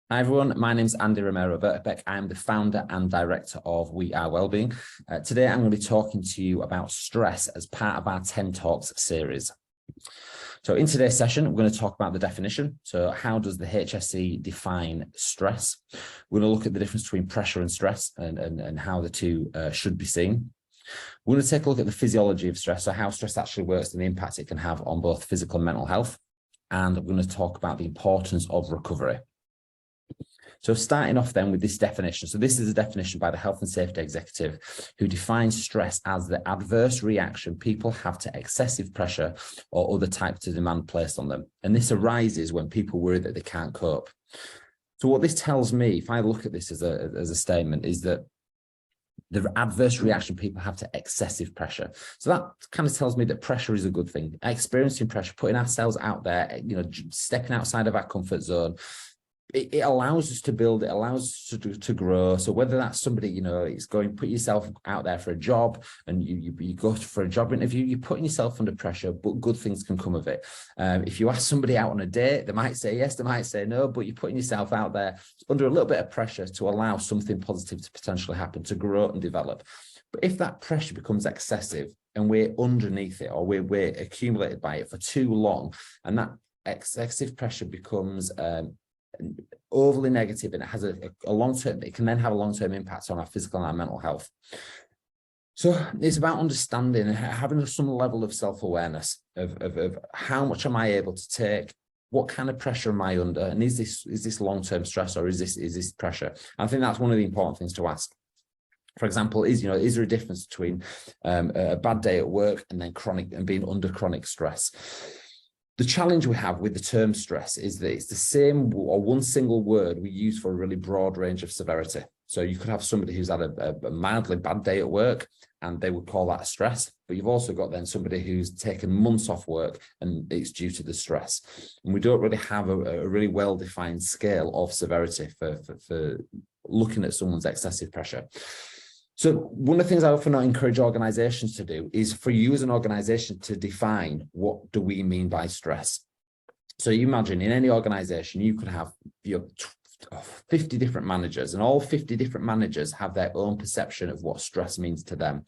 Hi everyone, my name's Andy Romero-Birkbeck. I'm the founder and director of We Are Wellbeing. Today I'm going to be talking to you about stress as part of our 10 Talks series. So in today's session, we're going to talk about the definition. So how does the HSE define stress? We're going to look at the difference between pressure and stress and how the two should be seen. We're going to take a look at the physiology of stress, so how stress actually works and the impact it can have on both physical and mental health. And we're going to talk about the importance of recovery. So starting off then with this definition. So this is a definition by the Health and Safety Executive, who defines stress as the adverse reaction people have to excessive pressure or other types of demand placed on them. And this arises when people worry that they can't cope. So what this tells me, if I look at this as a statement, is that the adverse reaction people have to excessive pressure. So that kind of tells me that pressure is a good thing. Experiencing pressure, putting ourselves out there, stepping outside of our comfort zone, it allows us to build, it allows us to grow. So whether that's somebody, it's going, put yourself out there for a job and you go for a job interview, you're putting yourself under pressure, but good things can come of it. If you ask somebody out on a date, they might say yes, they might say no, but you're putting yourself out there under a little bit of pressure to allow something positive to potentially happen, to grow and develop. But if that pressure becomes excessive and we're underneath it, or we're accumulated by it for too long, and that excessive pressure becomes overly negative, and it has a long-term, it can then have a long-term impact on our physical and our mental health. So it's about understanding, having some level of self-awareness of how much am I able to take, what kind of pressure am I under, and is this long-term stress, or is this pressure? I think that's one of the important things to ask. For example, is there a difference between a bad day at work and then chronic and being under chronic stress? The challenge we have with the term stress is that it's the same, or one single word we use for a really broad range of severity. So you could have somebody who's had a mildly bad day at work and they would call that a stress, but you've also got then somebody who's taken months off work and it's due to the stress. And we don't really have a really well-defined scale of severity for looking at someone's excessive pressure. So one of the things I often encourage organizations to do is for you as an organization to define, what do we mean by stress? So you imagine in any organization, you could have 50 different managers, and all 50 different managers have their own perception of what stress means to them.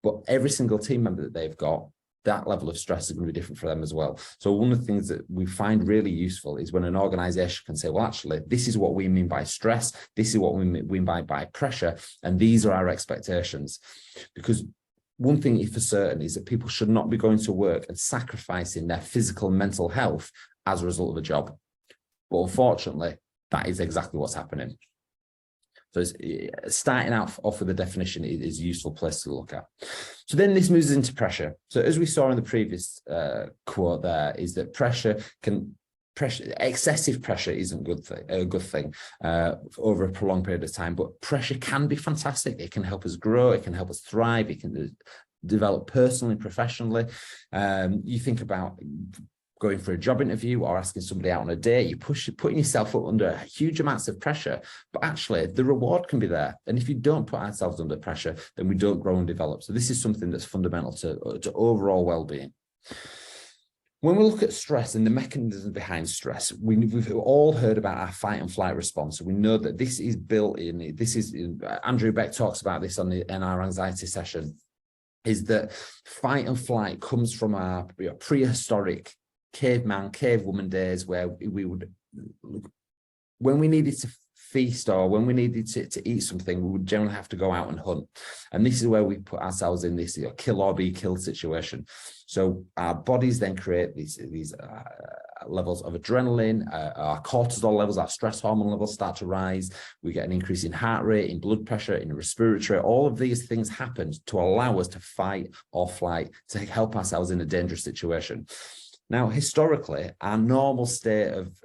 But every single team member that they've got, that level of stress is going to be different for them as well. So one of the things that we find really useful is when an organization can say, well, actually, this is what we mean by stress. This is what we mean by pressure. And these are our expectations. Because one thing for certain is that people should not be going to work and sacrificing their physical and mental health as a result of a job. But unfortunately, that is exactly what's happening. So starting off with the definition is a useful place to look at. So then this moves into pressure. So as we saw in the previous quote there, is that excessive pressure isn't a good thing over a prolonged period of time, but pressure can be fantastic. It can help us grow, it can help us thrive, it can develop personally, professionally. You think about going for a job interview or asking somebody out on a date, you're putting yourself up under huge amounts of pressure, but actually the reward can be there. And if you don't put ourselves under pressure, then we don't grow and develop. So this is something that's fundamental to overall well-being. When we look at stress and the mechanisms behind stress, we've all heard about our fight and flight response. We know that this is built in. Andrew Beck talks about this in our anxiety session, is that fight and flight comes from our prehistoric caveman, cavewoman days, where we would, when we needed to feast or when we needed to eat something, we would generally have to go out and hunt. And this is where we put ourselves in this kill or be killed situation. So our bodies then create these levels of adrenaline, our cortisol levels, our stress hormone levels start to rise. We get an increase in heart rate, in blood pressure, in respiratory. All of these things happen to allow us to fight or flight, to help ourselves in a dangerous situation. Now, historically, our normal state of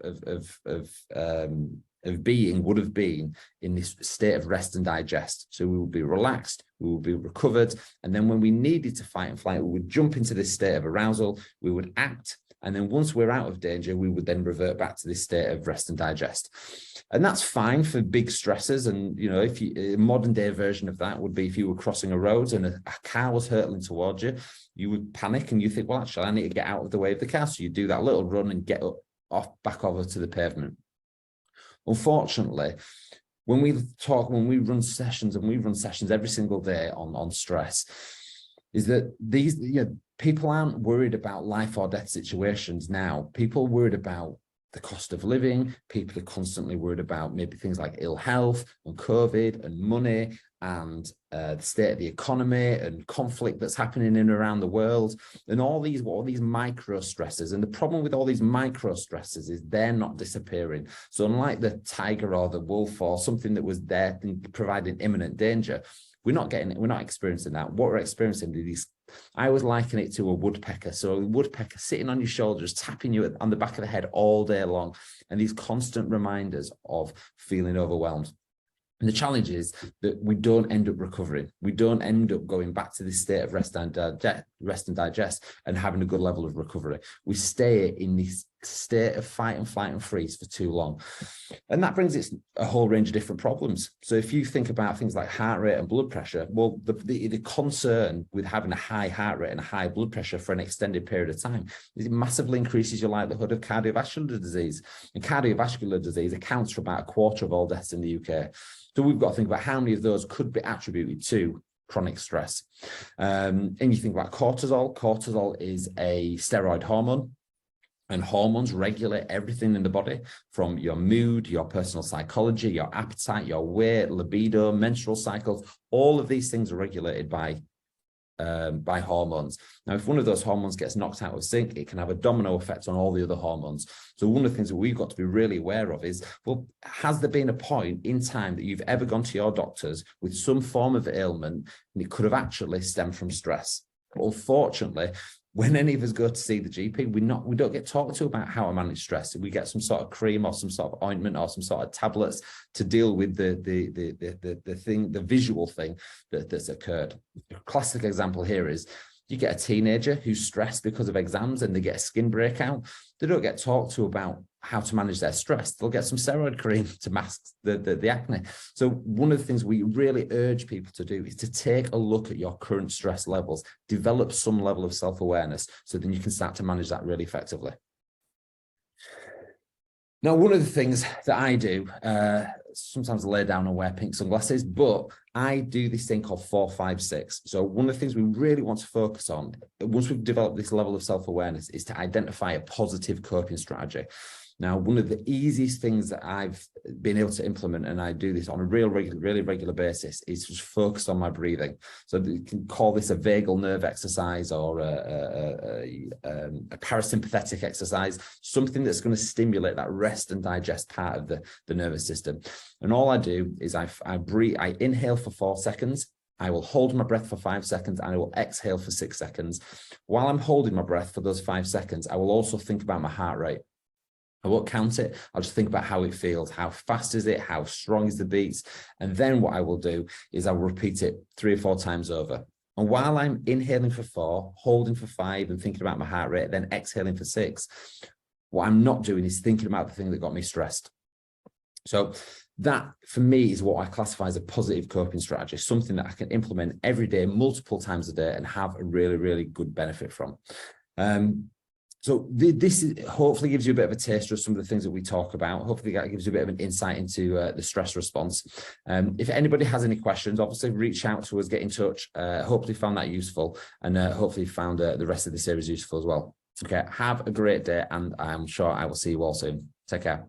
being would have been in this state of rest and digest. So we would be relaxed, we would be recovered. And then when we needed to fight and flight, we would jump into this state of arousal, we would act. And then once we're out of danger, we would then revert back to this state of rest and digest. And that's fine for big stresses. And, if a modern day version of that would be if you were crossing a road and a car was hurtling towards you, you would panic and you think, well, actually, I need to get out of the way of the car. So you do that little run and get back over to the pavement. Unfortunately, when we run sessions, and we run sessions every single day on stress, is that these, people aren't worried about life or death situations now. People are worried about the cost of living. People are constantly worried about maybe things like ill health and COVID and money and the state of the economy and conflict that's happening in and around the world, and all these micro stresses. And the problem with all these micro stresses is they're not disappearing. So unlike the tiger or the wolf or something that was there providing imminent danger, we're not experiencing that. What we're experiencing is these, I always liken it to a woodpecker. So a woodpecker sitting on your shoulders, tapping you on the back of the head all day long, and these constant reminders of feeling overwhelmed. And the challenge is that we don't end up recovering. We don't end up going back to this state of rest and digest and having a good level of recovery. We stay in this state of fight and flight and freeze for too long. And that brings it a whole range of different problems. So if you think about things like heart rate and blood pressure, well, the concern with having a high heart rate and a high blood pressure for an extended period of time is it massively increases your likelihood of cardiovascular disease. And cardiovascular disease accounts for about 1/4 of all deaths in the UK. So we've got to think about how many of those could be attributed to chronic stress. And you think about cortisol. Cortisol is a steroid hormone. And hormones regulate everything in the body, from your mood, your personal psychology, your appetite, your weight, libido, menstrual cycles. All of these things are regulated by hormones. Now, if one of those hormones gets knocked out of sync, it can have a domino effect on all the other hormones. So one of the things that we've got to be really aware of is, well, has there been a point in time that you've ever gone to your doctors with some form of ailment and it could have actually stemmed from stress? But unfortunately, when any of us go to see the GP, we don't get talked to about how to manage stress. We get some sort of cream or some sort of ointment or some sort of tablets to deal with the visual thing that's occurred. A classic example here is you get a teenager who's stressed because of exams and they get a skin breakout. They don't get talked to about how to manage their stress. They'll get some steroid cream to mask the acne. So one of the things we really urge people to do is to take a look at your current stress levels, develop some level of self-awareness, so then you can start to manage that really effectively. Now, one of the things that I do, sometimes I lay down and wear pink sunglasses, but I do this thing called 4-5-6. So one of the things we really want to focus on, once we've developed this level of self-awareness, is to identify a positive coping strategy. Now, one of the easiest things that I've been able to implement, and I do this on a really regular basis, is just focus on my breathing. So you can call this a vagal nerve exercise or a parasympathetic exercise, something that's going to stimulate that rest and digest part of the nervous system. And all I do is I inhale for 4 seconds. I will hold my breath for 5 seconds and I will exhale for 6 seconds. While I'm holding my breath for those 5 seconds, I will also think about my heart rate. I won't count it. I'll just think about how it feels. How fast is it? How strong is the beats? And then what I will do is I will repeat it 3 or 4 times over. And while I'm inhaling for 4, holding for 5 and thinking about my heart rate, then exhaling for 6, what I'm not doing is thinking about the thing that got me stressed. So that, for me, is what I classify as a positive coping strategy, something that I can implement every day, multiple times a day, and have a really good benefit from. So this hopefully gives you a bit of a taster of some of the things that we talk about. Hopefully that gives you a bit of an insight into the stress response. If anybody has any questions, obviously reach out to us, get in touch. Hopefully found that useful, and hopefully found the rest of the series useful as well. Okay, have a great day, and I'm sure I will see you all soon. Take care.